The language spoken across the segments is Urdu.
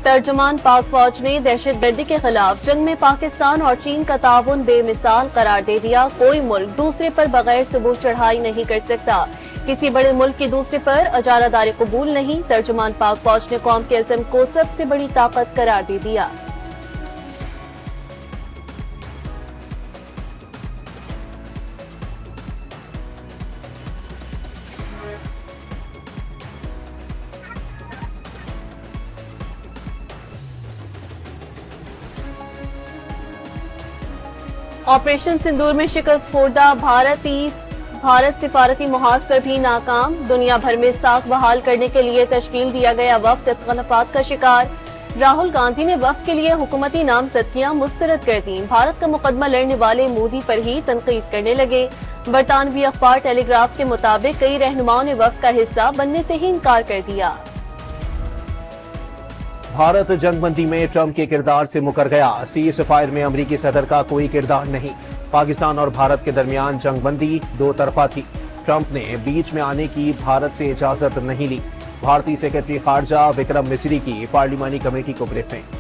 ترجمان پاک فوج نے دہشت گردی کے خلاف جنگ میں پاکستان اور چین کا تعاون بے مثال قرار دے دیا۔ کوئی ملک دوسرے پر بغیر ثبوت چڑھائی نہیں کر سکتا۔ کسی بڑے ملک کی دوسرے پر اجارہ داری قبول نہیں۔ ترجمان پاک فوج نے قوم کے عزم کو سب سے بڑی طاقت قرار دے دیا۔ آپریشن سندور میں شکست خوردہ بھارت سفارتی محاذ پر بھی ناکام۔ دنیا بھر میں ساکھ بحال کرنے کے لیے تشکیل دیا گیا وفد اختلافات کا شکار۔ راہل گاندھی نے وفد کے لیے حکومتی نامزدگیاں مسترد کر دیں۔ بھارت کا مقدمہ لڑنے والے مودی پر ہی تنقید کرنے لگے۔ برطانوی اخبار ٹیلی گراف کے مطابق کئی رہنماؤں نے وفد کا حصہ بننے سے ہی انکار کر دیا۔ بھارت جنگ بندی میں ٹرمپ کے کردار سے مکر گیا۔ سیز فائر میں امریکی صدر کا کوئی کردار نہیں۔ پاکستان اور بھارت کے درمیان جنگ بندی دو طرفہ تھی۔ ٹرمپ نے بیچ میں آنے کی بھارت سے اجازت نہیں لی۔ بھارتی سیکرٹری خارجہ وکرم مسری کی پارلیمانی کمیٹی کو بریفنگ۔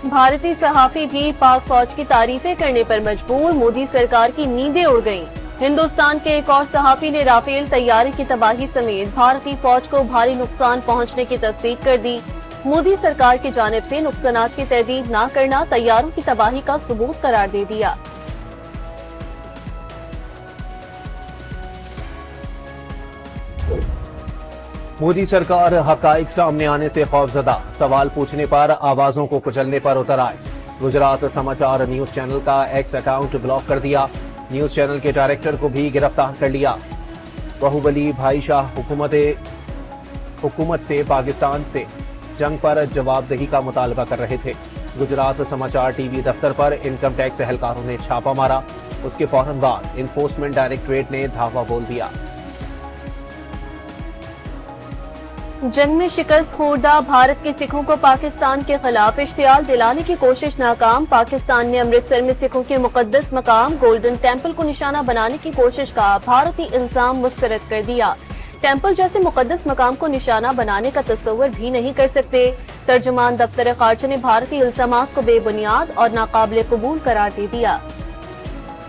بھارتی صحافی بھی پاک فوج کی تعریفیں کرنے پر مجبور۔ مودی سرکار کی نیندیں اڑ گئیں۔ ہندوستان کے ایک اور صحافی نے رافیل طیارے کی تباہی سمیت بھارتی فوج کو بھاری نقصان پہنچنے کی تصدیق کر دی۔ مودی سرکار کی جانب سے نقصانات کی تردید نہ کرنا طیاروں کی تباہی کا ثبوت قرار دے دیا۔ مودی سرکار حقائق سامنے آنے سے خوفزدہ، سوال پوچھنے پر آوازوں کو کچلنے پر اتر آئے۔ گجرات سماچار نیوز چینل کا ایکس اکاؤنٹ بلاک کر دیا۔ نیوز چینل کے ڈائریکٹر کو بھی گرفتار کر لیا۔ باہوبلی بھائی شاہ حکومت سے پاکستان سے جنگ پر جواب دہی کا مطالبہ کر رہے تھے۔ گجرات سماچار ٹی وی دفتر پر انکم ٹیکس اہلکاروں نے چھاپا مارا۔ اس کے فوراً بعد انفورسمنٹ ڈائریکٹوریٹ نے دھاوا بول دیا۔ جنگ میں شکست خوردہ بھارت کے سکھوں کو پاکستان کے خلاف اشتعال دلانے کی کوشش ناکام۔ پاکستان نے امرتسر میں سکھوں کے مقدس مقام گولڈن ٹیمپل کو نشانہ بنانے کی کوشش کا بھارتی الزام مسترد کر دیا۔ ٹیمپل جیسے مقدس مقام کو نشانہ بنانے کا تصور بھی نہیں کر سکتے۔ ترجمان دفتر خارجہ نے بھارتی الزامات کو بے بنیاد اور ناقابل قبول قرار دے دیا۔